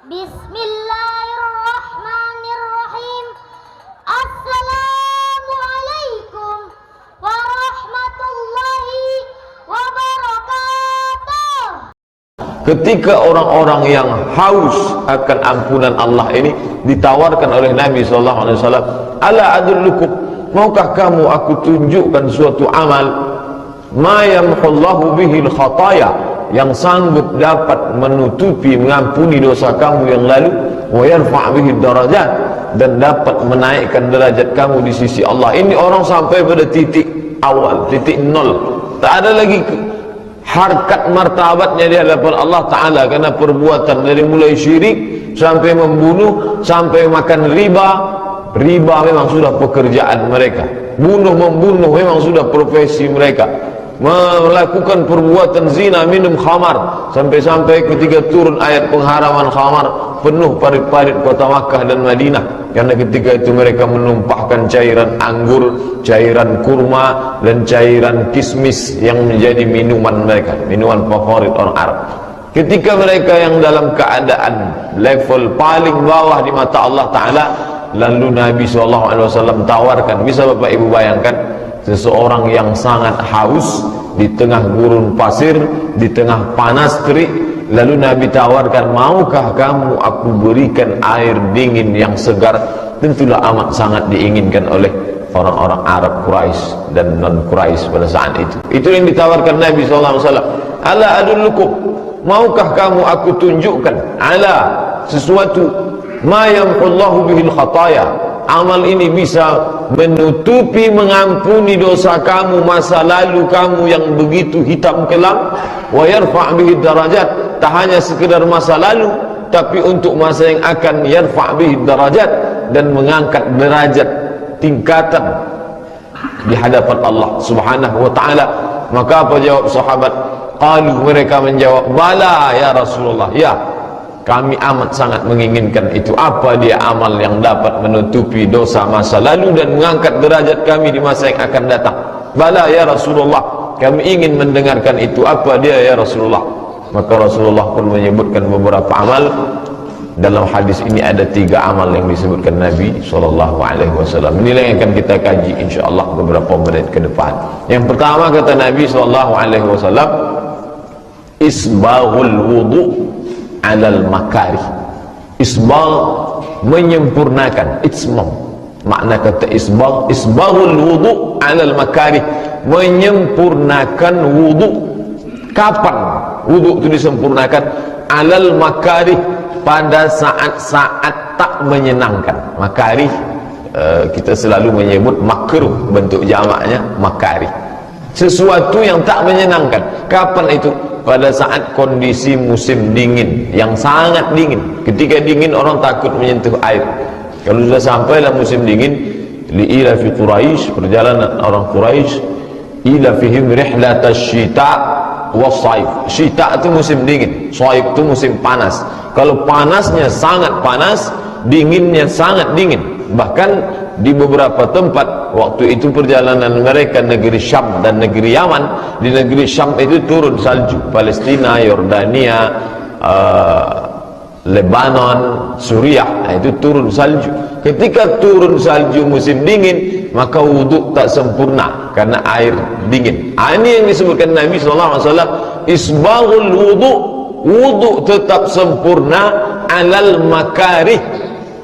Bismillahirrahmanirrahim. Assalamualaikum warahmatullahi wabarakatuh. Ketika orang-orang yang haus akan ampunan Allah ini ditawarkan oleh Nabi SAW, ala adullukum, maukah kamu aku tunjukkan suatu amal ma yamhullahu bihil khataya, yang sanggup dapat menutupi, mengampuni dosa kamu yang lalu, wa yarfa' bihid darajat, dan dapat menaikkan derajat kamu di sisi Allah. Ini orang sampai pada titik awal, titik nol, tak ada lagi harkat martabatnya di hadapan Allah Ta'ala karena perbuatan dari mulai syirik sampai membunuh, sampai makan riba. Riba memang sudah pekerjaan mereka, bunuh-membunuh memang sudah profesi mereka, melakukan perbuatan zina, minum khamar, sampai-sampai ketika turun ayat pengharaman khamar, penuh parit-parit kota Makkah dan Madinah, karena ketika itu mereka menumpahkan cairan anggur, cairan kurma, dan cairan kismis yang menjadi minuman mereka, minuman favorit orang Arab. Ketika mereka yang dalam keadaan level paling bawah di mata Allah Ta'ala, lalu Nabi SAW tawarkan. Bisa Bapak Ibu bayangkan seseorang yang sangat haus di tengah gurun pasir, di tengah panas terik, lalu Nabi tawarkan, maukah kamu aku berikan air dingin yang segar? Tentulah amat sangat diinginkan oleh orang-orang Arab Quraisy dan non Quraisy pada saat itu. Itu yang ditawarkan Nabi SAW. Ala adullukum, maukah kamu aku tunjukkan ala sesuatu ma yamhullahu bihil khataya, amal ini bisa menutupi, mengampuni dosa kamu, masa lalu kamu yang begitu hitam kelam, wa yarfa' bihid darajat, tak hanya sekedar masa lalu tapi untuk masa yang akan, yarfa' bihid darajat, dan mengangkat derajat tingkatan di hadapan Allah Subhanahu wa Ta'ala. Maka apa jawab sahabat? Qalu, mereka menjawab, bala ya Rasulullah, ya kami amat sangat menginginkan itu. Apa dia amal yang dapat menutupi dosa masa lalu dan mengangkat derajat kami di masa yang akan datang? Bala ya Rasulullah, kami ingin mendengarkan itu. Apa dia ya Rasulullah? Maka Rasulullah pun menyebutkan beberapa amal. Dalam hadis ini ada 3 amal yang disebutkan Nabi SAW. Inilah yang akan kita kaji insyaAllah beberapa menit ke depan. Yang pertama kata Nabi SAW, isbaghul wudu' alal makarih. Isbagh, menyempurnakan. Itsmam, makna kata isbagh, isbaghul wudu' alal makarih, menyempurnakan wudu. Kapan wudu itu disempurnakan? Alal makarih, pada saat-saat tak menyenangkan. Makarih, kita selalu menyebut makruh, bentuk jamaknya makarih, sesuatu yang tak menyenangkan. Kapan itu? Pada saat kondisi musim dingin, yang sangat dingin. Ketika dingin orang takut menyentuh air. Kalau sudah sampai dalam musim dingin, li'ila fi Quraisy, perjalanan orang Quraisy, ila fihim rihlatash syita was-saif. Syita itu musim dingin, saif itu musim panas. Kalau panasnya sangat panas, dinginnya sangat dingin. Bahkan di beberapa tempat waktu itu perjalanan mereka negeri Syam dan negeri Yaman, di negeri Syam itu turun salju. Palestina, Yordania, Lebanon, Suriah, itu turun salju. Ketika turun salju musim dingin, maka wudhu tak sempurna karena air dingin. Ini yang disebutkan Nabi SAW, isbaghul wudu, wudhu tetap sempurna alal makarih,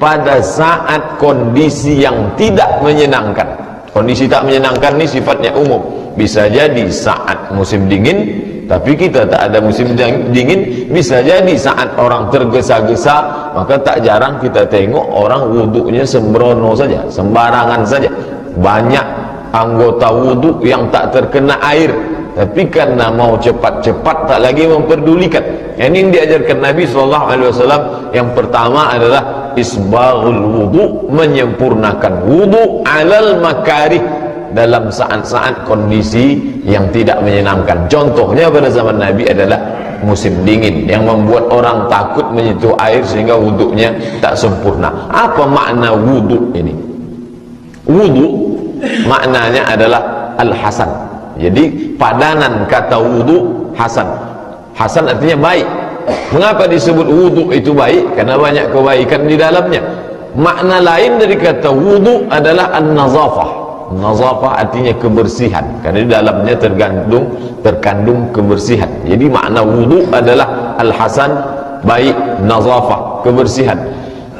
pada saat kondisi yang tidak menyenangkan. Kondisi tak menyenangkan ini sifatnya umum. Bisa jadi saat musim dingin, tapi kita tak ada musim dingin. Bisa jadi saat orang tergesa-gesa, maka tak jarang kita tengok orang wudhunya sembrono saja, sembarangan saja. Banyak anggota wudhu yang tak terkena air, tapi karena mau cepat-cepat tak lagi memperdulikan. Ini yang diajarkan Nabi SAW. Yang pertama adalah isbaghul wudu, menyempurnakan wudu alal makarih, dalam saat-saat kondisi yang tidak menyenangkan. Contohnya pada zaman Nabi adalah musim dingin yang membuat orang takut menyentuh air sehingga wudunya tak sempurna. Apa makna wudu ini? Wudu maknanya adalah al-hasan. Jadi padanan kata wudu hasan. Hasan artinya baik. Mengapa disebut wudu itu baik? Karena banyak kebaikan di dalamnya. Makna lain dari kata wudu adalah an-nazafah. Nazafah artinya kebersihan, karena di dalamnya terkandung kebersihan. Jadi makna wudu adalah al-hasan, baik, nazafah, kebersihan.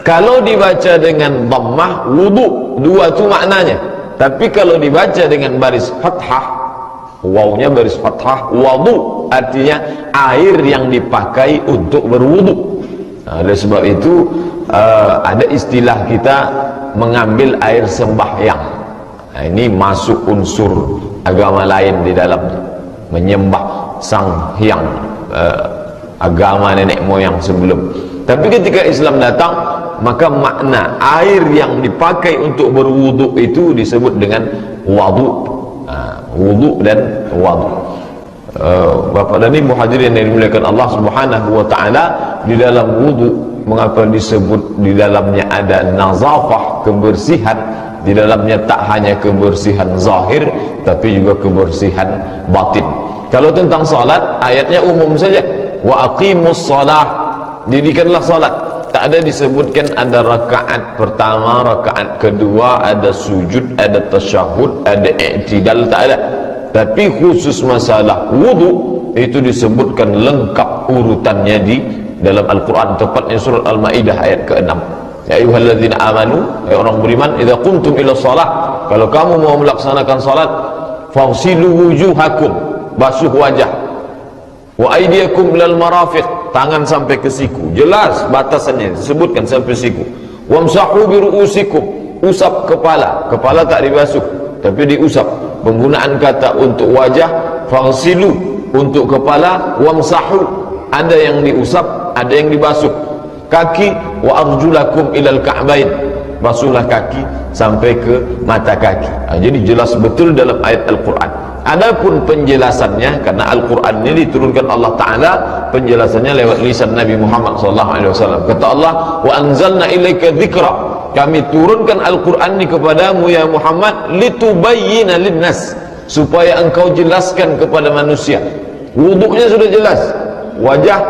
Kalau dibaca dengan dhammah, wudu, dua itu maknanya. Tapi kalau dibaca dengan baris fathah, wawnya baris fathah, wadu, artinya air yang dipakai untuk berwudu. Nah, oleh sebab itu ada istilah kita mengambil air sembahyang. Nah, ini masuk unsur agama lain di dalamnya, menyembah sang hyang, agama nenek moyang sebelum. Tapi ketika Islam datang, maka makna air yang dipakai untuk berwudu itu disebut dengan wadu. Wudu dan wadu. Bapak dan Ibu hadirin yang dimuliakan Allah Subhanahu wa taala, di dalam wudu mengapa disebut di dalamnya ada nazafah, kebersihan? Di dalamnya tak hanya kebersihan zahir tapi juga kebersihan batin. Kalau tentang salat, ayatnya umum saja, wa aqimus shalah, dirikanlah salat. Tak ada disebutkan ada rakaat pertama, rakaat kedua, ada sujud, ada tasyahud, ada i'tidal, tak ada. Tapi khusus masalah wudu itu disebutkan lengkap urutannya di dalam Al-Quran, tepatnya surat Al-Maidah ayat ke-6. Ya ayyuhalladzina amanu, ya orang beriman, idza qumtum ila shalah, kalau kamu mau melaksanakan salat, fagsilu wujuhakum, basuh wajah, wa aydiyakum ilal marafiq, tangan sampai ke siku, jelas batasannya disebutkan sampai siku. Wamsahu bi ru'usikum, usap kepala, kepala tak dibasuh tapi diusap. Penggunaan kata untuk wajah fagsilu, untuk kepala, wamsahu, ada yang diusap, ada yang dibasuh. Kaki, wa arjulakum ilal ka'bain, basuhlah kaki sampai ke mata kaki. Jadi jelas betul dalam ayat Al-Quran. Adapun penjelasannya, karena Al-Quran ini diturunkan Allah Ta'ala, penjelasannya lewat lisan Nabi Muhammad SAW. Kata Allah, wa anzalna ilaika dzikra, kami turunkan Al-Quran ini kepadamu ya Muhammad, litubayyina linnas, supaya engkau jelaskan kepada manusia. Wuduknya sudah jelas, wajah,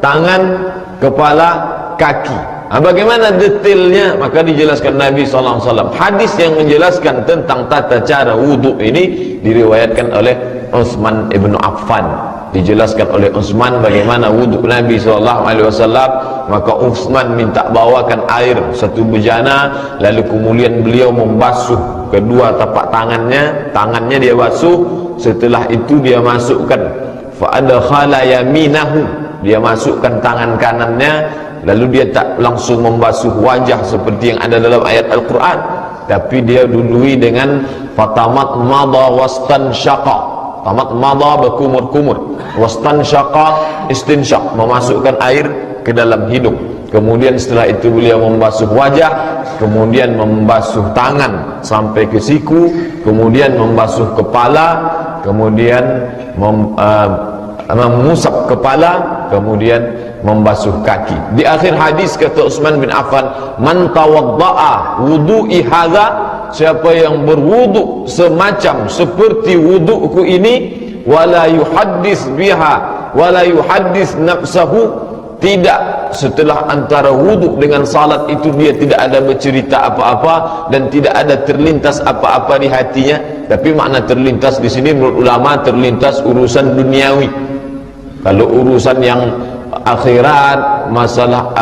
tangan, kepala, kaki. Bagaimana detailnya? Maka dijelaskan Nabi SAW. Hadis yang menjelaskan tentang tata cara wudhu ini diriwayatkan oleh Utsman ibn Affan. Dijelaskan oleh Utsman bagaimana wudhu Nabi SAW. Maka Utsman minta bawakan air satu bejana, lalu kemudian beliau membasuh kedua tapak tangannya, tangannya dia basuh. Setelah itu dia masukkan fa'adkhala yaminahu, dia masukkan tangan kanannya, lalu dia tak langsung membasuh wajah seperti yang ada dalam ayat Al-Quran, tapi dia dului dengan fatamat madha wastan syaqa. Tamat madha berkumur-kumur, wastan syaqa istinsyaq, memasukkan air ke dalam hidung. Kemudian setelah itu beliau membasuh wajah, kemudian membasuh tangan sampai ke siku, kemudian membasuh kepala, kemudian mengusap kepala, kemudian membasuh kaki. Di akhir hadis kata Utsman bin Affan, man tawadda'a wudu'i hadza, siapa yang berwudu semacam seperti wuduku ini, wala yuhaddis biha wala yuhaddis nafsahu, tidak setelah antara wudu dengan salat itu dia tidak ada bercerita apa-apa dan tidak ada terlintas apa-apa di hatinya. Tapi makna terlintas di sini menurut ulama terlintas urusan duniawi. Kalau urusan yang akhirat, masalah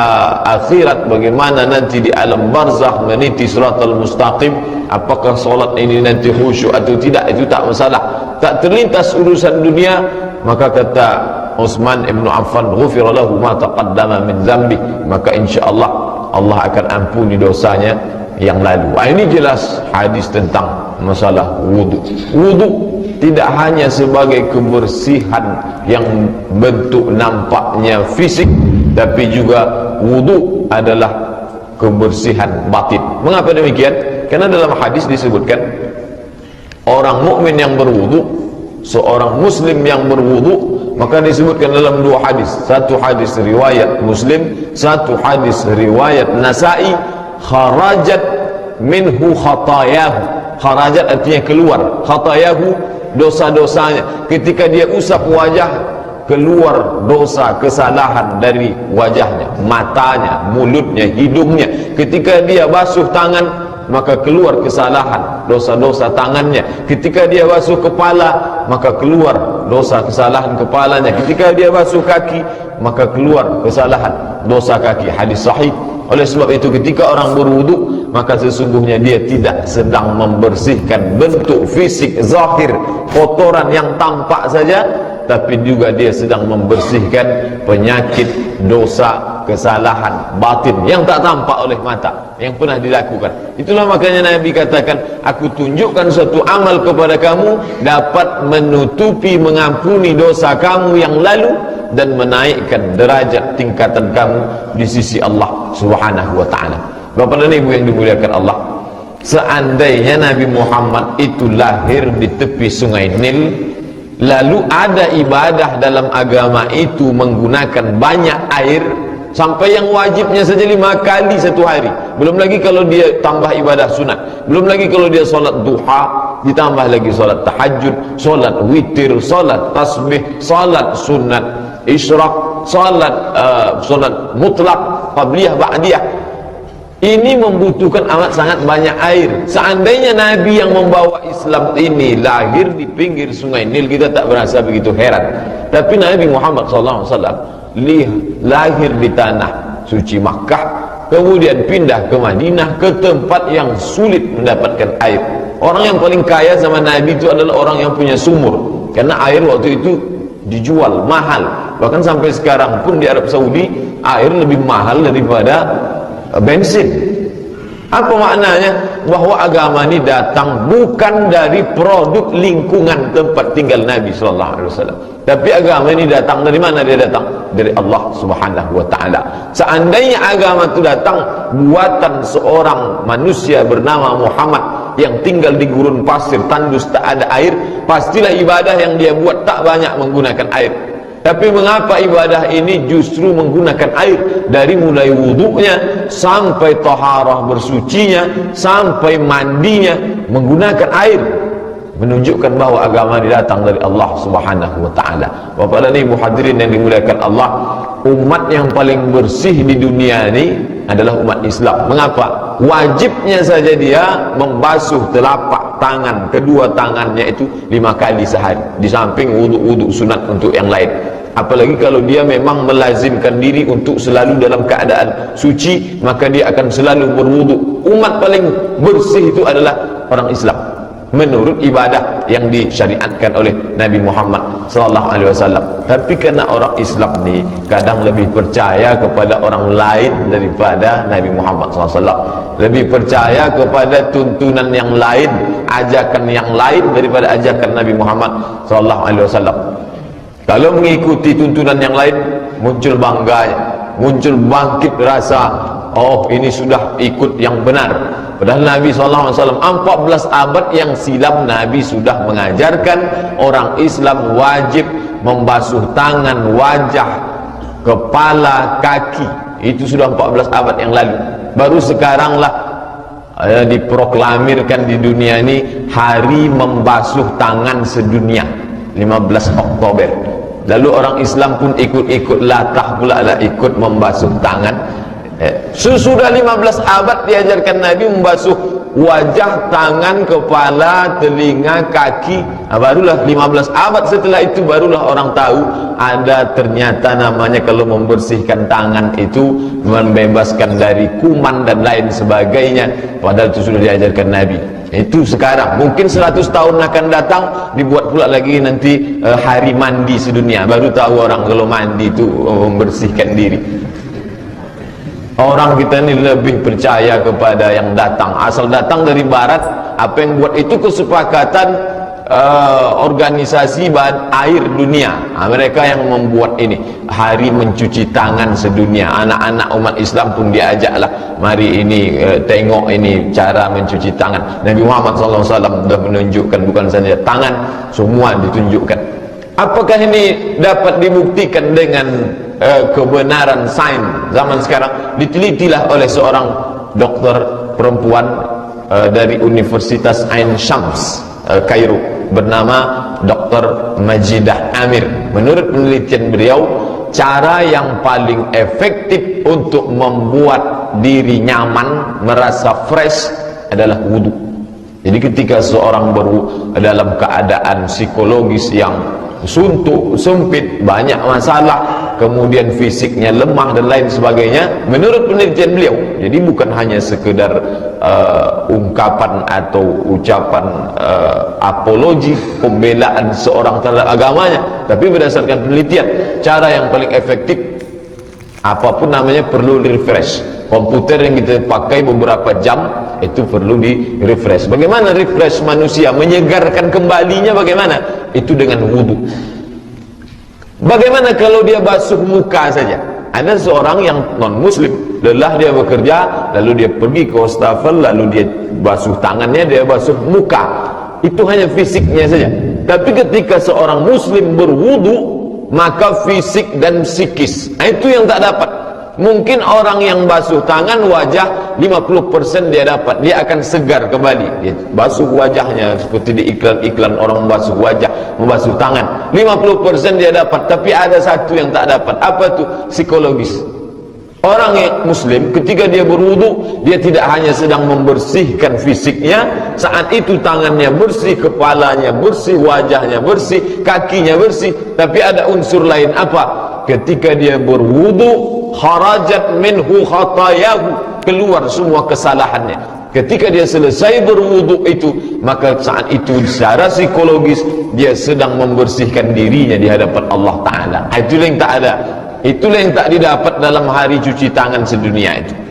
akhirat, bagaimana nanti di alam barzakh meniti siratal mustaqim, apakah solat ini nanti khusyuk atau tidak, itu tak masalah. Tak terlintas urusan dunia, maka kata Utsman ibn Affan, ghufira lahu ma taqaddama min dzambi, maka insyaallah Allah akan ampuni dosanya yang lalu. Ini jelas hadis tentang masalah wudu. Wudu tidak hanya sebagai kebersihan yang bentuk nampaknya fisik, tapi juga wudu adalah kebersihan batin. Mengapa demikian? Karena dalam hadis disebutkan orang mukmin yang berwudu, seorang muslim yang berwudu, maka disebutkan dalam dua hadis. Satu hadis riwayat Muslim, satu hadis riwayat Nasai, kharajat minhu khatayahu. Kharajat artinya keluar, khatayahu dosa-dosanya. Ketika dia usap wajah, keluar dosa kesalahan dari wajahnya, matanya, mulutnya, hidungnya. Ketika dia basuh tangan, maka keluar kesalahan, dosa-dosa tangannya. Ketika dia basuh kepala, maka keluar dosa kesalahan kepalanya. Ketika dia basuh kaki, maka keluar kesalahan dosa kaki. Hadis sahih. Oleh sebab itu, ketika orang berwudu, maka sesungguhnya dia tidak sedang membersihkan bentuk fisik zahir, kotoran yang tampak saja, tapi juga dia sedang membersihkan penyakit, dosa, kesalahan batin yang tak tampak oleh mata, yang pernah dilakukan. Itulah makanya Nabi katakan, aku tunjukkan suatu amal kepada kamu, dapat menutupi, mengampuni dosa kamu yang lalu, dan menaikkan derajat tingkatan kamu di sisi Allah Subhanahu wa ta'ala. Bapak dan Ibu yang dimuliakan Allah, seandainya Nabi Muhammad itu lahir di tepi sungai Nil, lalu ada ibadah dalam agama itu menggunakan banyak air, sampai yang wajibnya saja 5 kali satu hari, belum lagi kalau dia tambah ibadah sunat, belum lagi kalau dia solat duha, ditambah lagi solat tahajud, solat witir, solat tasbih, solat sunat isyraq, solat mutlak, qabliyah, ba'diyah. Ini membutuhkan amat sangat banyak air. Seandainya Nabi yang membawa Islam ini lahir di pinggir sungai Nil, kita tak berasa begitu heran. Tapi Nabi Muhammad SAW lahir di tanah suci Makkah, kemudian pindah ke Madinah, ke tempat yang sulit mendapatkan air. Orang yang paling kaya zaman Nabi itu adalah orang yang punya sumur, karena air waktu itu dijual mahal. Bahkan sampai sekarang pun di Arab Saudi air lebih mahal daripada bensin. Apa maknanya? Bahwa agama ini datang bukan dari produk lingkungan tempat tinggal Nabi SAW, tapi agama ini datang dari mana? Dia datang dari Allah Subhanahu wa ta'ala. Seandainya agama itu datang buatan seorang manusia bernama Muhammad yang tinggal di gurun pasir tandus, tak ada air, pastilah ibadah yang dia buat tak banyak menggunakan air. Tapi mengapa ibadah ini justru menggunakan air? Dari mulai wudunya sampai taharah bersucinya, sampai mandinya menggunakan air, menunjukkan bahwa agama ini datang dari Allah Subhanahu wa ta'ala. Bapak dan Ibu hadirin yang dimuliakan Allah, umat yang paling bersih di dunia ini adalah umat Islam. Mengapa? Wajibnya saja dia membasuh telapak tangan, kedua tangannya itu 5 kali sehari, di samping wudu-wudu sunat untuk yang lain. Apalagi kalau dia memang melazimkan diri untuk selalu dalam keadaan suci, maka dia akan selalu berwudu. Umat paling bersih itu adalah orang Islam menurut ibadah yang disyariatkan oleh Nabi Muhammad SAW. Tapi karena orang Islam ni kadang lebih percaya kepada orang lain daripada Nabi Muhammad SAW, lebih percaya kepada tuntunan yang lain, ajakan yang lain daripada ajakan Nabi Muhammad SAW. Kalau mengikuti tuntunan yang lain, muncul bangganya, muncul bangkit rasa, oh ini sudah ikut yang benar. Padahal Nabi SAW 14 abad yang silam Nabi sudah mengajarkan orang Islam wajib membasuh tangan, wajah, kepala, kaki. Itu sudah 14 abad yang lalu. Baru sekaranglah diproklamirkan di dunia ini hari membasuh tangan sedunia, 15 Oktober. Lalu orang Islam pun ikut-ikut latah pula lah, ikut membasuh tangan. Sesudah 15 abad diajarkan Nabi membasuh wajah, tangan, kepala, telinga, kaki. Barulah 15 abad setelah itu barulah orang tahu ada ternyata namanya kalau membersihkan tangan itu membebaskan dari kuman dan lain sebagainya. Padahal itu sudah diajarkan Nabi. Itu sekarang, mungkin 100 tahun akan datang dibuat pula lagi nanti hari mandi sedunia, baru tahu orang kalau mandi itu membersihkan diri. Orang kita ini lebih percaya kepada yang datang, asal datang dari barat. Apa yang buat itu kesepakatan organisasi air dunia. Mereka yang membuat ini hari mencuci tangan sedunia. Anak-anak umat Islam pun diajaklah, mari ini tengok ini cara mencuci tangan. Nabi Muhammad SAW sudah menunjukkan, bukan saja tangan, semua ditunjukkan. Apakah ini dapat dibuktikan dengan kebenaran sains zaman sekarang? Ditelitilah oleh seorang dokter perempuan dari Universitas Ain Shams Kairo, bernama Dr. Majidah Amir. menurut penelitian beliau, cara yang paling efektif untuk membuat diri nyaman, merasa fresh adalah wudu. Jadi ketika seorang dalam keadaan psikologis yang suntuk, sempit, banyak masalah, kemudian fisiknya lemah dan lain sebagainya, menurut penelitian beliau, jadi bukan hanya sekedar ungkapan atau ucapan apologi, pembelaan seorang terhadap agamanya, tapi berdasarkan penelitian, cara yang paling efektif, apapun namanya, perlu refresh. Komputer yang kita pakai beberapa jam itu perlu di refresh. Bagaimana refresh manusia, menyegarkan kembalinya bagaimana? Itu dengan wudu. Bagaimana kalau dia basuh muka saja? Ada seorang yang non muslim, lelah dia bekerja, lalu dia pergi ke wastafel, lalu dia basuh tangannya, dia basuh muka. Itu hanya fisiknya saja. Tapi ketika seorang muslim berwudu, maka fisik dan psikis, itu yang tak dapat. Mungkin orang yang basuh tangan, wajah 50% dia dapat, dia akan segar kembali. Dia basuh wajahnya seperti di iklan-iklan orang membasuh wajah, membasuh tangan, 50% dia dapat. Tapi ada satu yang tak dapat. Apa itu? Psikologis. Orang yang muslim ketika dia berwudu, dia tidak hanya sedang membersihkan fisiknya, saat itu tangannya bersih, kepalanya bersih, wajahnya bersih, kakinya bersih, tapi ada unsur lain. Apa? Ketika dia berwudu, kharajat minhu khatayahu, keluar semua kesalahannya. Ketika dia selesai berwudu itu, maka saat itu secara psikologis dia sedang membersihkan dirinya di hadapan Allah Ta'ala. Itulah yang tak ada, itulah yang tak didapat dalam hari cuci tangan sedunia itu.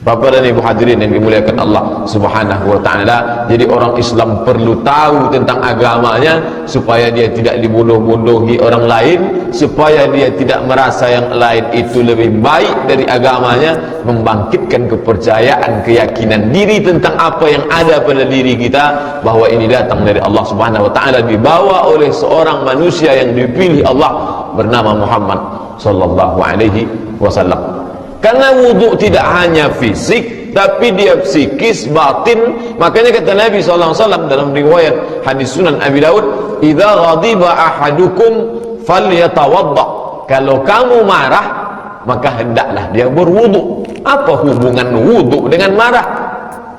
Bapak dan Ibu hadirin yang dimuliakan Allah Subhanahu wa Ta'ala, jadi orang Islam perlu tahu tentang agamanya supaya dia tidak dibodoh-bodohi orang lain, supaya dia tidak merasa yang lain itu lebih baik dari agamanya, membangkitkan kepercayaan, keyakinan diri tentang apa yang ada pada diri kita, bahwa ini datang dari Allah Subhanahu wa Ta'ala, dibawa oleh seorang manusia yang dipilih Allah bernama Muhammad sallallahu alaihi wasallam. Karena wudu tidak hanya fisik, tapi dia psikis, batin. Makanya kata Nabi SAW dalam riwayat hadis Sunan Abi Daud, "Idza ghadiba ahadukum falyatawadda." Kalau kamu marah, maka hendaklah dia berwudu. Apa hubungan wudu dengan marah?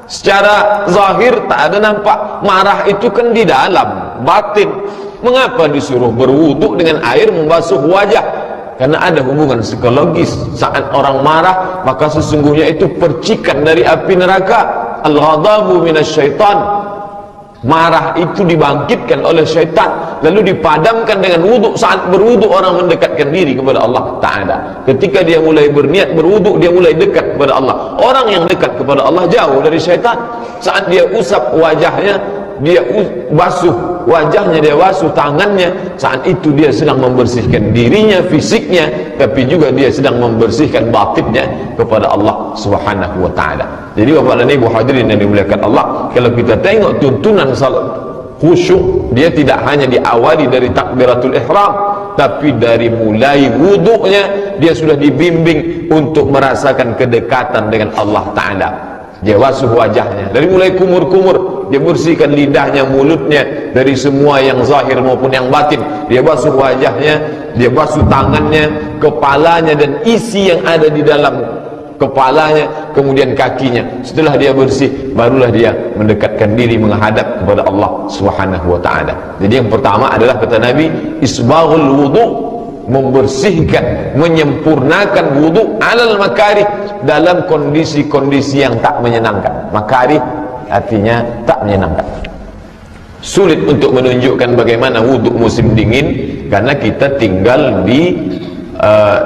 Secara zahir tak ada nampak. Marah itu kan di dalam, batin. Mengapa disuruh berwudu dengan air membasuh wajah? Karena ada hubungan psikologis. Saat orang marah, maka sesungguhnya itu percikan dari api neraka. Al-ghadabu minasyaitan. Marah itu dibangkitkan oleh syaitan, lalu dipadamkan dengan wudu. Saat berwudu orang mendekatkan diri kepada Allah Ta'ala. Ketika dia mulai berniat berwudu, dia mulai dekat kepada Allah. Orang yang dekat kepada Allah jauh dari syaitan. Saat dia usap wajahnya, dia basuh wajahnya, dia basuh tangannya, saat itu dia sedang membersihkan dirinya, fisiknya, tapi juga dia sedang membersihkan batinnya kepada Allah Subhanahu wa Ta'ala. Jadi Bapak dan Ibu hadirin yang dimuliakan Allah, kalau kita tengok tuntunan salat khusyuk, dia tidak hanya diawali dari takbiratul ihram, tapi dari mulai wudunya dia sudah dibimbing untuk merasakan kedekatan dengan Allah Ta'ala. Dia basuh wajahnya dari mulai kumur-kumur, dia bersihkan lidahnya, mulutnya dari semua yang zahir maupun yang batin. Dia basuh wajahnya, dia basuh tangannya, kepalanya dan isi yang ada di dalam kepalanya, kemudian kakinya. Setelah dia bersih, barulah dia mendekatkan diri menghadap kepada Allah Subhanahu wa Ta'ala. Jadi yang pertama adalah kata Nabi, isbaghul wudu, membersihkan, menyempurnakan wudu alal makarih, dalam kondisi-kondisi yang tak menyenangkan. Makarih artinya tak menyenangkan. Sulit untuk menunjukkan bagaimana wudu musim dingin, karena kita tinggal di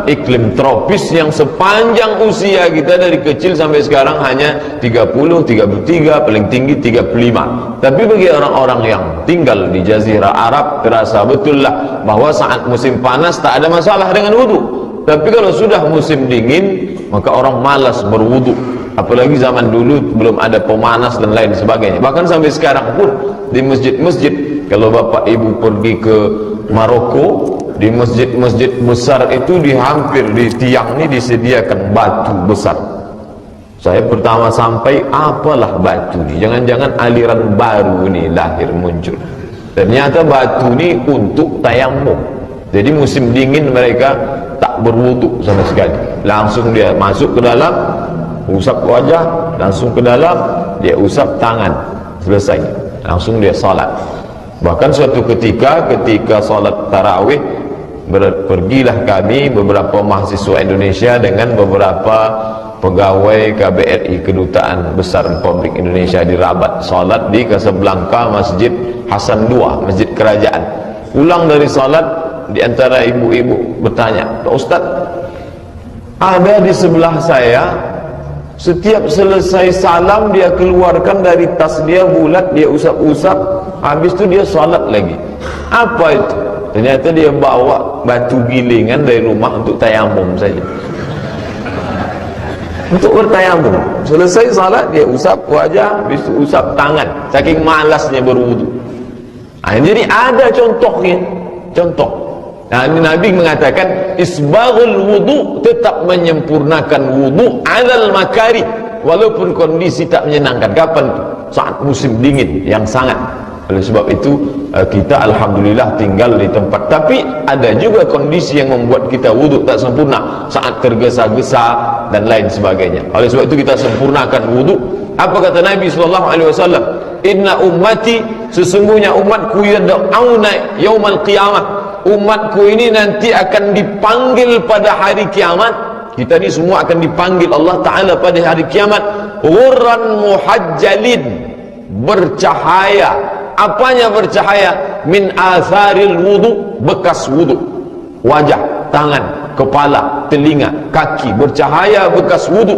iklim tropis yang sepanjang usia kita dari kecil sampai sekarang hanya 30, 33, paling tinggi 35. Tapi bagi orang-orang yang tinggal di Jazirah Arab, terasa betul lah bahwa saat musim panas tak ada masalah dengan wudu. Tapi kalau sudah musim dingin, maka orang malas berwudu. Apalagi zaman dulu belum ada pemanas dan lain sebagainya. Bahkan sampai sekarang pun di masjid-masjid, kalau Bapak Ibu pergi ke Maroko, di masjid-masjid besar itu hampir di tiang ini disediakan batu besar. Saya pertama sampai, apalah batu ini? Jangan-jangan aliran baru ini lahir muncul. Ternyata batu ini untuk tayamum. Jadi musim dingin mereka tak berwuduk sama sekali, langsung dia masuk ke dalam, usap wajah, langsung ke dalam, dia usap tangan, selesai, langsung dia salat. Bahkan suatu ketika salat tarawih, pergilah kami beberapa mahasiswa Indonesia dengan beberapa pegawai KBRI, Kedutaan Besar Republik Indonesia di Rabat, salat di Casablanca, Masjid Hasan II, masjid kerajaan. Pulang dari salat, di antara ibu-ibu bertanya, "Pak Ustaz, ada di sebelah saya, setiap selesai salam dia keluarkan dari tas dia bulat, dia usap-usap, habis itu dia salat lagi. Apa itu?" Ternyata dia bawa batu gilingan dari rumah untuk tayamum saja, untuk bertayamum. Selesai salat dia usap wajah, habis itu usap tangan, saking malasnya berwudu. Jadi ada contohnya, contoh. Ini Nabi mengatakan isbaghul wudu, tetap menyempurnakan wudu alal makari, walaupun kondisi tak menyenangkan. Kapan itu? Saat musim dingin yang sangat. Oleh sebab itu kita alhamdulillah tinggal di tempat, tapi ada juga kondisi yang membuat kita wudu tak sempurna, saat tergesa-gesa dan lain sebagainya. Oleh sebab itu kita sempurnakan wudu. Apa kata Nabi SAW? Inna ummati, sesungguhnya umatku yad'auna yaumal qiyamah, umatku ini nanti akan dipanggil pada hari kiamat. Kita ni semua akan dipanggil Allah Ta'ala pada hari kiamat. Ghurran muhajjalin, bercahaya. Apanya bercahaya? Min atharil wudu, bekas wudu. Wajah, tangan, kepala, telinga, kaki, bercahaya bekas wudu.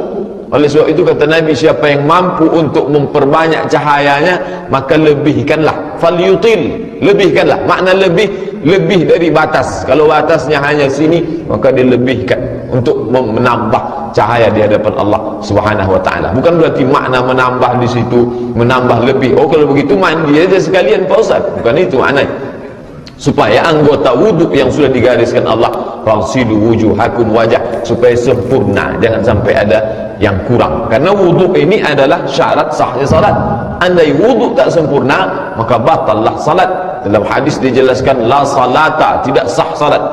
Oleh sebab itu kata Nabi, siapa yang mampu untuk memperbanyak cahayanya, maka lebihkanlah. Falyutil, lebihkanlah. Makna lebih dari batas. Kalau batasnya hanya sini, maka dia lebihkan untuk menambah cahaya di hadapan Allah Subhanahu wa taala. Bukan berarti makna menambah di situ, menambah lebih. Oh, kalau begitu mandi aja sekalian Pak Ustaz. Bukan itu maknanya. Supaya anggota wudhu yang sudah digariskan Allah, fagsilu wujuhakum, wajah, supaya sempurna, jangan sampai ada yang kurang. Karena wudhu ini adalah syarat sahnya salat. Andai wudhu tak sempurna, maka batallah salat. Dalam hadis dijelaskan, la salata, tidak sah salat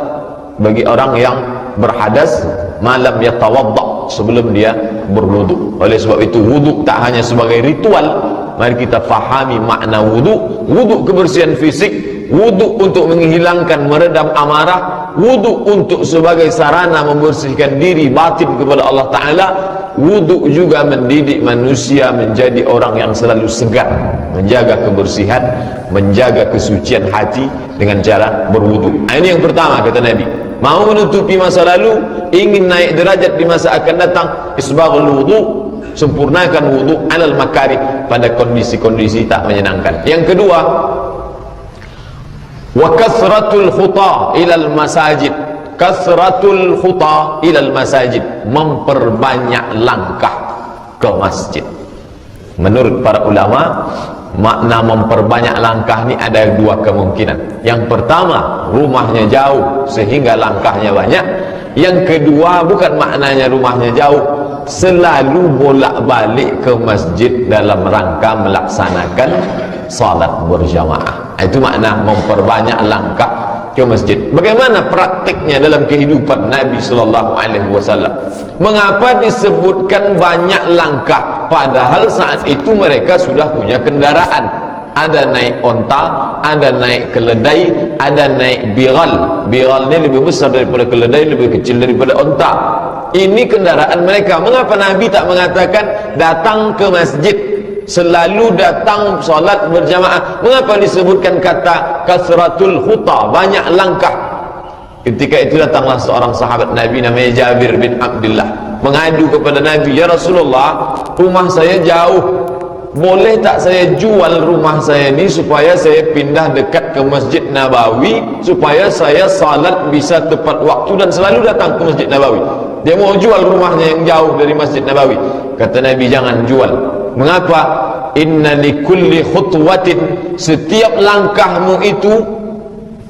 bagi orang yang berhadas malam yatawadda, sebelum dia berwudu. Oleh sebab itu wudu tak hanya sebagai ritual, mari kita fahami makna wudu. Wudu kebersihan fisik, wudu untuk menghilangkan, meredam amarah, wudu untuk sebagai sarana membersihkan diri batin kepada Allah Ta'ala. Wudu juga mendidik manusia menjadi orang yang selalu segar, menjaga kebersihan, menjaga kesucian hati dengan cara berwudu. Ini yang pertama kata Nabi. Mau menutupi masa lalu, ingin naik derajat di masa akan datang, isbaghul wudu, sempurnakan wudu alal makari, pada kondisi-kondisi tak menyenangkan. Yang kedua, wa kasratul khuta ilal masajid, kasratul khuta ilal masajid, memperbanyak langkah ke masjid. Menurut para ulama, makna memperbanyak langkah ni ada dua kemungkinan. Yang pertama, rumahnya jauh sehingga langkahnya banyak. Yang kedua, bukan maknanya rumahnya jauh, selalu bolak-balik ke masjid dalam rangka melaksanakan salat berjamaah. Itu makna memperbanyak langkah ke masjid. Bagaimana praktiknya dalam kehidupan Nabi SAW? Mengapa disebutkan banyak langkah, padahal saat itu mereka sudah punya kendaraan? Ada naik onta, ada naik keledai, ada naik biral. Biral ini lebih besar daripada keledai, lebih kecil daripada onta. Ini kendaraan mereka. Mengapa Nabi tak mengatakan datang ke masjid, selalu datang solat berjamaah? Mengapa disebutkan kata kasratul khuta, banyak langkah? Ketika itu datanglah seorang sahabat Nabi namanya Jabir bin Abdullah, mengadu kepada Nabi, "Ya Rasulullah, rumah saya jauh, boleh tak saya jual rumah saya ini supaya saya pindah dekat ke Masjid Nabawi, supaya saya salat bisa tepat waktu dan selalu datang ke Masjid Nabawi." Dia mau jual rumahnya yang jauh dari Masjid Nabawi. Kata Nabi, "Jangan jual." Mengapa? Inna likulli khutwatin, setiap langkahmu itu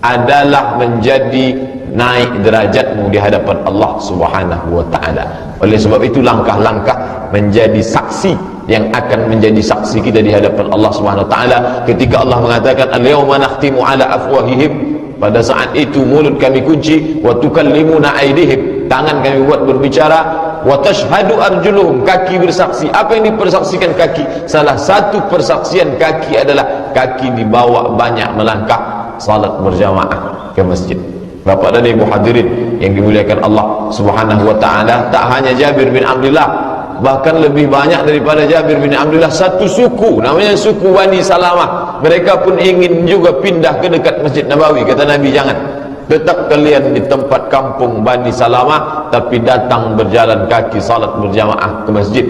adalah menjadi naik derajatmu di hadapan Allah Subhanahu wa taala. Oleh sebab itu langkah-langkah menjadi saksi yang akan menjadi saksi kita di hadapan Allah Subhanahu wa taala ketika Allah mengatakan al-yauma nakhtimu ala afwahihim pada saat itu mulut kami kunci, wa tukallimuna aydihim, tangan kami buat berbicara, wa tashhadu arjuluhum, kaki bersaksi. Apa yang dipersaksikan kaki? Salah satu persaksian kaki adalah kaki dibawa banyak melangkah salat berjamaah ke masjid. Bapak dan Ibu hadirin yang dimuliakan Allah Subhanahu wa taala, tak hanya Jabir bin Abdullah, bahkan lebih banyak daripada Jabir bin Abdullah, satu suku namanya suku Bani Salamah, mereka pun ingin juga pindah ke dekat Masjid Nabawi. Kata Nabi, jangan, tetap kalian di tempat kampung Bani Salamah, tapi datang berjalan kaki salat berjamaah ke masjid.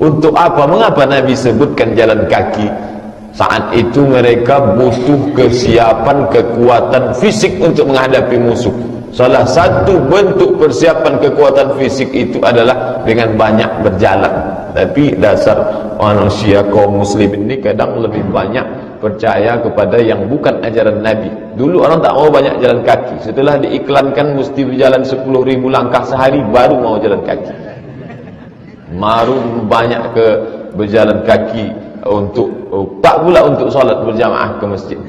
Untuk apa? Mengapa Nabi sebutkan jalan kaki? Saat itu mereka butuh kesiapan, kekuatan fisik untuk menghadapi musuh. Salah satu bentuk persiapan kekuatan fisik itu adalah dengan banyak berjalan. Tapi dasar manusia kaum muslim ini kadang lebih banyak percaya kepada yang bukan ajaran Nabi. Dulu orang tak mau banyak jalan kaki, setelah diiklankan mesti berjalan 10.000 langkah sehari, baru mau jalan kaki. Baru banyak ke berjalan kaki untuk tak pula untuk solat berjamaah ke masjid.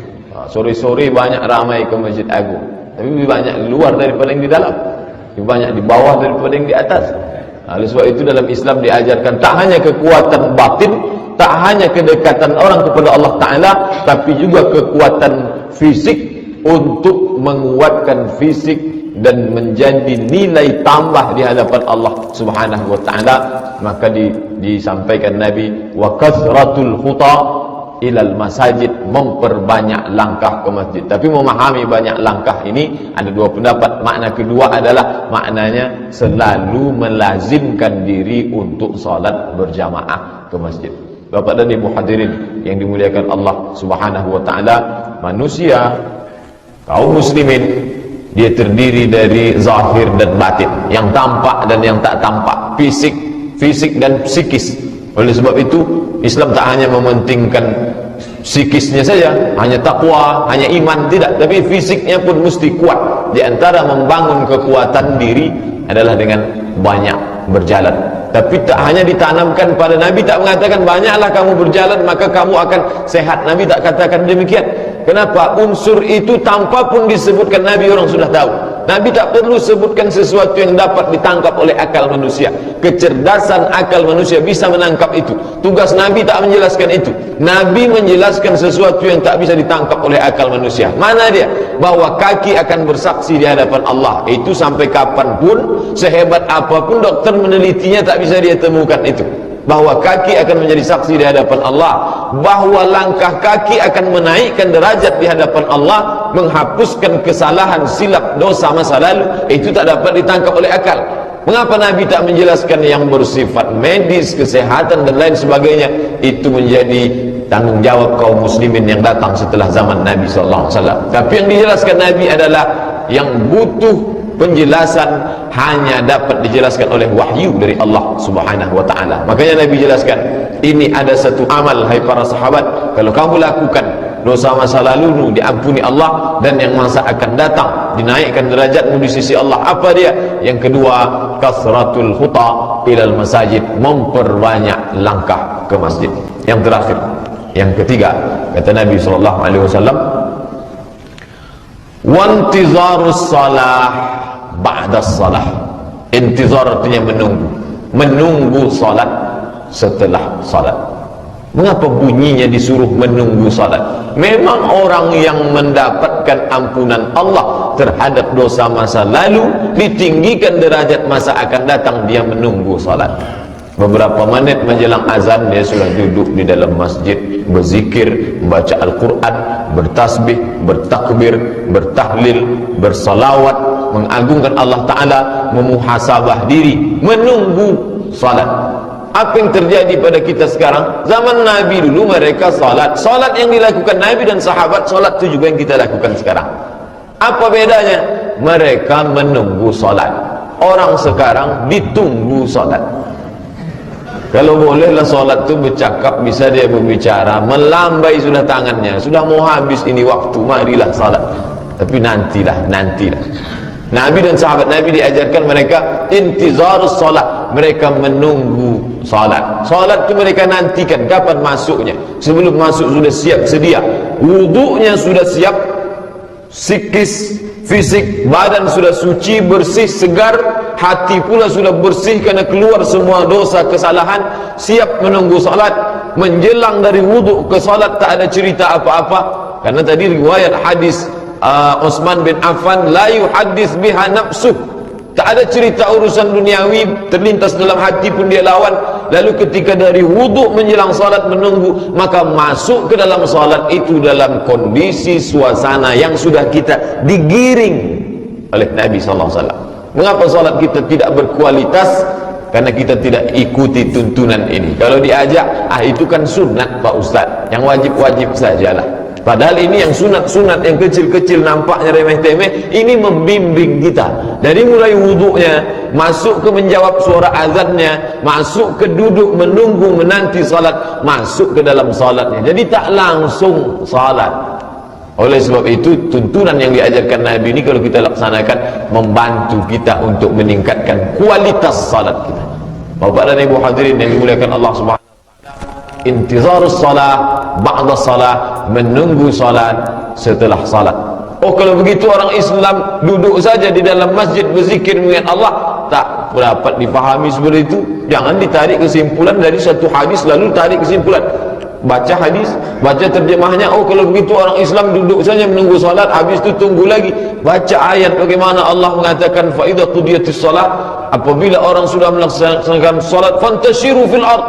Sore-sore banyak ramai ke Masjid Agung, tapi lebih banyak di luar daripada yang di dalam, lebih banyak di bawah daripada yang di atas. Oleh sebab itu dalam Islam diajarkan tak hanya kekuatan batin, tak hanya kedekatan orang kepada Allah Ta'ala, tapi juga kekuatan fisik untuk menguatkan fisik dan menjadi nilai tambah di hadapan Allah Subhanahu wa taala. Maka disampaikan Nabi, wa kasratul khuta ilal masajid, memperbanyak langkah ke masjid. Tapi memahami banyak langkah ini ada dua pendapat. Makna kedua adalah maknanya selalu melazimkan diri untuk salat berjamaah ke masjid. Bapak dan Ibu hadirin yang dimuliakan Allah Subhanahu wa taala, manusia kaum muslimin dia terdiri dari zahir dan batin, yang tampak dan yang tak tampak, fisik dan psikis. Oleh sebab itu Islam tak hanya mementingkan psikisnya saja, hanya takwa, hanya iman, tidak, tapi fisiknya pun mesti kuat. Di antara membangun kekuatan diri adalah dengan banyak berjalan. Tapi tak hanya ditanamkan pada Nabi, tak mengatakan banyaklah kamu berjalan maka kamu akan sehat. Nabi tak katakan demikian. Kenapa? Unsur itu tanpa pun disebutkan Nabi, orang sudah tahu. Nabi tak perlu sebutkan sesuatu yang dapat ditangkap oleh akal manusia. Kecerdasan akal manusia bisa menangkap itu. Tugas Nabi tak menjelaskan itu. Nabi menjelaskan sesuatu yang tak bisa ditangkap oleh akal manusia. Mana dia? Bahwa kaki akan bersaksi di hadapan Allah. Itu sampai kapanpun, sehebat apapun dokter menelitinya, tak bisa dia temukan itu. Bahwa kaki akan menjadi saksi di hadapan Allah, bahwa langkah kaki akan menaikkan derajat di hadapan Allah, menghapuskan kesalahan, silap, dosa masa lalu. Itu tak dapat ditangkap oleh akal. Mengapa Nabi tak menjelaskan yang bersifat medis, kesehatan dan lain sebagainya? Itu menjadi tanggung jawab kaum muslimin yang datang setelah zaman Nabi SAW. Tapi yang dijelaskan Nabi adalah yang butuh penjelasan hanya dapat dijelaskan oleh wahyu dari Allah Subhanahu wa taala. Makanya Nabi jelaskan, ini ada satu amal hai para sahabat, kalau kamu lakukan, dosa masa lalumu diampuni Allah, dan yang masa akan datang dinaikkan derajatmu di sisi Allah. Apa dia? Yang kedua, kasratul khuta ilal masajid, memperbanyak langkah ke masjid. Yang terakhir, yang ketiga, kata Nabi sallallahu alaihi wasallam, wantizarus salah ba'da salah. Intizar artinya menunggu salat setelah salat. Mengapa bunyinya disuruh menunggu salat? Memang orang yang mendapatkan ampunan Allah terhadap dosa masa lalu, ditinggikan derajat masa akan datang, dia menunggu salat. Beberapa menit menjelang azan dia sudah duduk di dalam masjid, berzikir, membaca Al-Quran, bertasbih, bertakbir, bertahlil, bersalawat, mengagungkan Allah Ta'ala, memuhasabah diri, menunggu salat. Apa yang terjadi pada kita sekarang? Zaman Nabi dulu mereka salat. Salat yang dilakukan Nabi dan sahabat, salat itu juga yang kita lakukan sekarang. Apa bedanya? Mereka menunggu salat. Orang sekarang ditunggu salat. Kalau bolehlah solat tu bercakap, bisa dia berbicara, melambai sudah tangannya, sudah mau habis ini waktu, marilah salat. Tapi nantilah. Nabi dan sahabat Nabi diajarkan mereka intizarus salat, mereka menunggu salat. Salat tu mereka nantikan kapan masuknya. Sebelum masuk sudah siap sedia, wudunya sudah siap, psikis, fisik, badan sudah suci, bersih, segar, hati pula sudah bersih karena keluar semua dosa, kesalahan, siap menunggu salat. Menjelang dari wudhu ke salat tak ada cerita apa-apa, karena tadi riwayat hadis Utsman bin Affan, la yuhaddits biha nafsuh, tak ada cerita urusan duniawi terlintas dalam hati pun dia lawan. Lalu ketika dari wudhu menjelang salat menunggu, maka masuk ke dalam salat itu dalam kondisi suasana yang sudah kita digiring oleh Nabi SAW. Mengapa salat kita tidak berkualitas? Karena kita tidak ikuti tuntunan ini. Kalau diajak, itu kan sunat Pak Ustaz, yang wajib-wajib sajalah. Padahal ini yang sunat-sunat, yang kecil-kecil nampaknya remeh-temeh, ini membimbing kita dari mulai wudhunya, masuk ke menjawab suara azannya, masuk ke duduk menunggu menanti salat, masuk ke dalam salatnya. Jadi tak langsung salat. Oleh sebab itu tuntunan yang diajarkan Nabi ini kalau kita laksanakan membantu kita untuk meningkatkan kualitas salat kita. Bapak dan Ibu hadirin yang dimuliakan Allah Subhanahu wa taala, intizarus salat ba'da salat, menunggu salat setelah salat. Oh, kalau begitu orang Islam duduk saja di dalam masjid berzikir mengingat Allah, tak dapat dipahami seperti itu. Jangan ditarik kesimpulan dari satu hadis lalu tarik kesimpulan. Baca hadis, baca terjemahnya. Oh, kalau begitu orang Islam duduk saja menunggu salat, habis itu tunggu lagi. Baca ayat bagaimana Allah mengatakan fa idza qudiyatis salat, apabila orang sudah melaksanakan salat, fantashiru fil ard.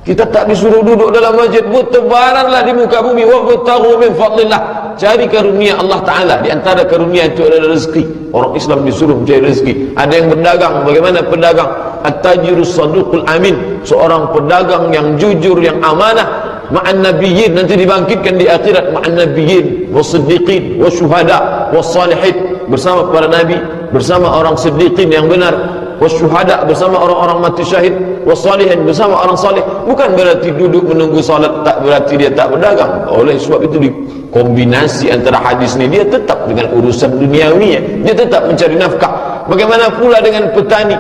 Kita tak disuruh duduk dalam masjid, bertebaranlah di muka bumi, wabtaghu min fadlillah, cari karunia Allah Ta'ala. Di antara karunia itu adalah rezeki. Orang Islam disuruh mencari rezeki. Ada yang berdagang, bagaimana pedagang? At-tajirus saduqul amin, seorang pedagang yang jujur, yang amanah. Ma'an nabiyyin, nanti dibangkitkan di akhirat, ma'an nabiyyin was-siddiqin was-syuhada was-salihin, bersama para nabi, bersama orang siddiqin yang benar, wasyuhada, bersama orang-orang mati syahid, wassalihin, bersama orang salih. Bukan berarti duduk menunggu salat tak berarti dia tak berdagang. Oleh sebab itu dikombinasi antara hadis ini, dia tetap dengan urusan duniawinya, dia tetap mencari nafkah. Bagaimana pula dengan petani?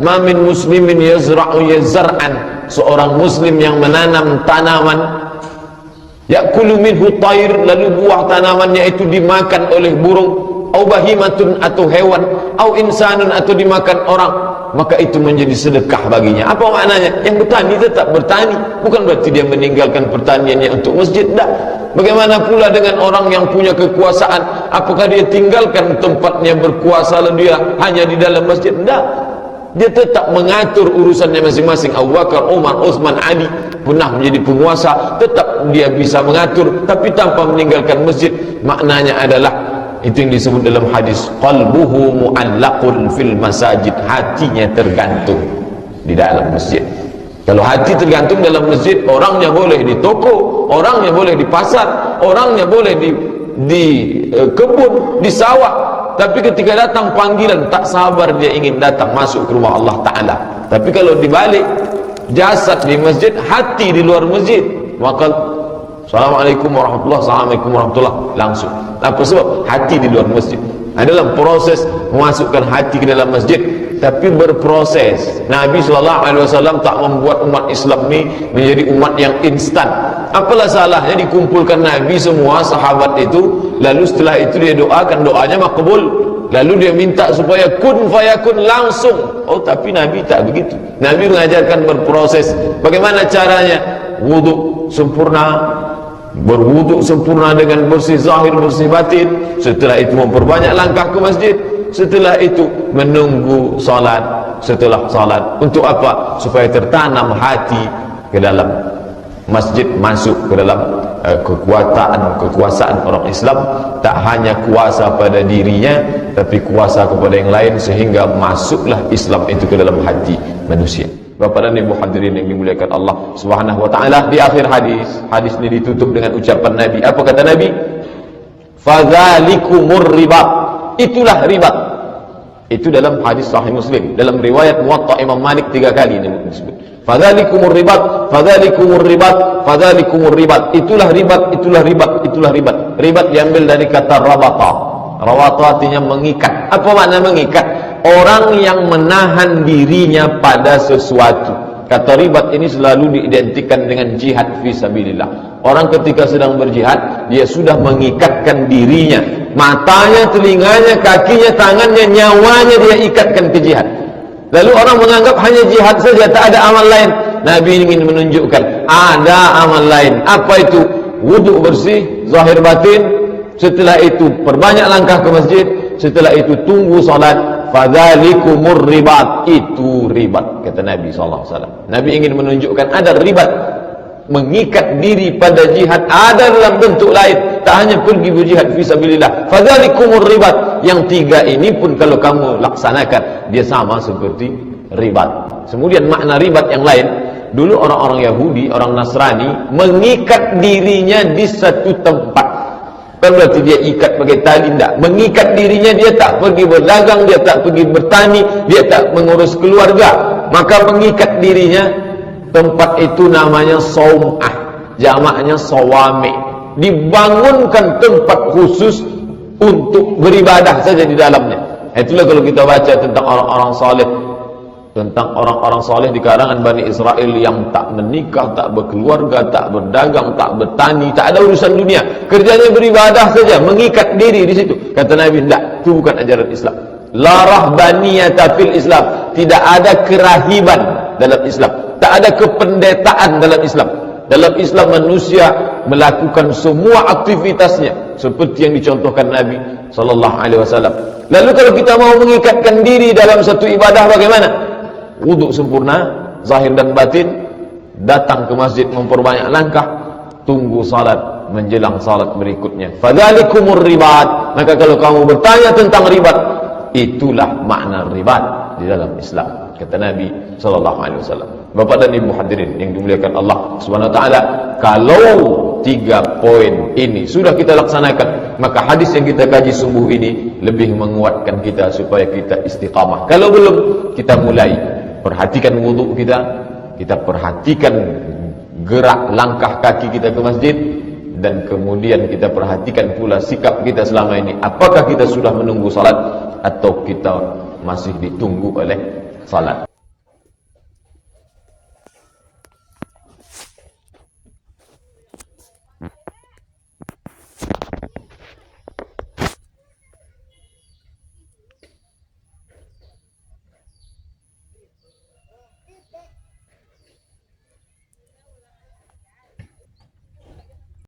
Ma min muslimin yazra'u yazar'an, seorang muslim yang menanam tanaman, ya'kulu minhu tayr, lalu buah tanamannya itu dimakan oleh burung, au bahimatun, atau hewan, au insanun, atau dimakan orang, maka itu menjadi sedekah baginya. Apa maknanya? Yang bertani tetap bertani, bukan berarti dia meninggalkan pertaniannya untuk masjid. Dah. Bagaimana pula dengan orang yang punya kekuasaan? Apakah dia tinggalkan tempatnya berkuasa lalu dia hanya di dalam masjid? Dah. Dia tetap mengatur urusannya masing-masing. Abu Bakar, Umar, Utsman, Ali pernah menjadi penguasa, tetap dia bisa mengatur, tapi tanpa meninggalkan masjid. Maknanya adalah itu yang disebut dalam hadis, qalbuhu mu'allaqun fil masajid, hatinya tergantung di dalam masjid. Kalau hati tergantung dalam masjid, orangnya boleh di toko, orangnya boleh di pasar, orangnya boleh di kebun, di sawah, tapi ketika datang panggilan tak sabar dia ingin datang masuk ke rumah Allah Ta'ala. Tapi kalau dibalik, jasad di masjid, hati di luar masjid, maka Assalamualaikum warahmatullahi, Assalamualaikum warahmatullahi, langsung. Apa sebab? Hati di luar masjid. Dalam proses memasukkan hati ke dalam masjid, tapi berproses. Nabi SAW tak membuat umat Islam ini menjadi umat yang instan. Apalah salahnya dikumpulkan Nabi semua sahabat itu, lalu setelah itu dia doakan, doanya makbul, lalu dia minta supaya kun fayakun, langsung. Oh, tapi Nabi tak begitu. Nabi mengajarkan berproses. Bagaimana caranya? Wudhu sempurna, berwuduk sempurna dengan bersih zahir, bersih batin. Setelah itu memperbanyak langkah ke masjid. Setelah itu menunggu salat. Setelah salat, untuk apa? Supaya tertanam hati ke dalam masjid, masuk ke dalam kekuasaan orang Islam. Tak hanya kuasa pada dirinya, tapi kuasa kepada yang lain, sehingga masuklah Islam itu ke dalam hati manusia. Bapak dan Ibu hadirin yang dimuliakan Allah Subhanahu wa taala, di akhir hadis ini ditutup dengan ucapan Nabi. Apa kata Nabi? Fadzalikumur riba. Itulah riba. Itu dalam hadis sahih Muslim. Dalam riwayat Muwatta Imam Malik 3 kali ini disebut. Fadzalikumur riba, fadzalikumur riba, fadzalikumur riba. Itulah riba, itulah riba, itulah riba. Riba diambil dari kata rabata. Rabata artinya mengikat. Apa makna mengikat? Orang yang menahan dirinya pada sesuatu. Kata ribat ini selalu diidentikan dengan jihad fisabilillah. Orang ketika sedang berjihad, dia sudah mengikatkan dirinya, matanya, telinganya, kakinya, tangannya, nyawanya dia ikatkan ke jihad. Lalu orang menganggap hanya jihad saja, tak ada amal lain. Nabi ingin menunjukkan ada amal lain. Apa itu? Wuduk bersih, zahir batin. Setelah itu perbanyak langkah ke masjid. Setelah itu tunggu salat. Fadzalikumur ribat. Itu ribat, kata Nabi SAW. Nabi ingin menunjukkan ada ribat, mengikat diri pada jihad, ada dalam bentuk lain, tak hanya pergi berjihad fisabilillah. Fadzalikumur ribat. Yang tiga ini pun kalau kamu laksanakan, dia sama seperti ribat. Kemudian makna ribat yang lain, dulu orang-orang Yahudi, orang Nasrani mengikat dirinya di satu tempat. Kan berarti dia ikat pakai tali, tidak. Mengikat dirinya, dia tak pergi berdagang, dia tak pergi bertani, dia tak mengurus keluarga. Maka mengikat dirinya, tempat itu namanya saumah, jamaknya sawami. Dibangunkan tempat khusus untuk beribadah saja di dalamnya. Itulah kalau kita baca tentang orang-orang saleh, tentang orang-orang saleh di kalangan Bani Israel yang tak menikah, tak berkeluarga, tak berdagang, tak bertani, tak ada urusan dunia, kerjanya beribadah saja, mengikat diri di situ. Kata Nabi, tidak, itu bukan ajaran Islam. La rahbaniyata fil Islam. Tidak ada kerahiban dalam Islam, tak ada kependetaan dalam Islam. Dalam Islam manusia melakukan semua aktivitasnya seperti yang dicontohkan Nabi SAW. Lalu kalau kita mau mengikatkan diri dalam satu ibadah, bagaimana? Wuduk sempurna, zahir dan batin, datang ke masjid memperbanyak langkah, tunggu salat, menjelang salat berikutnya. Fadzalikumur ribat. Maka kalau kamu bertanya tentang ribat, itulah makna ribat di dalam Islam, kata Nabi SAW. Bapak dan Ibu hadirin yang dimuliakan Allah Subhanahu Wa Taala, kalau 3 poin ini sudah kita laksanakan, maka hadis yang kita kaji subuh ini lebih menguatkan kita supaya kita istiqamah. Kalau belum, kita mulai perhatikan wuduk kita, kita perhatikan gerak langkah kaki kita ke masjid, dan kemudian kita perhatikan pula sikap kita selama ini. Apakah kita sudah menunggu salat atau kita masih ditunggu oleh salat?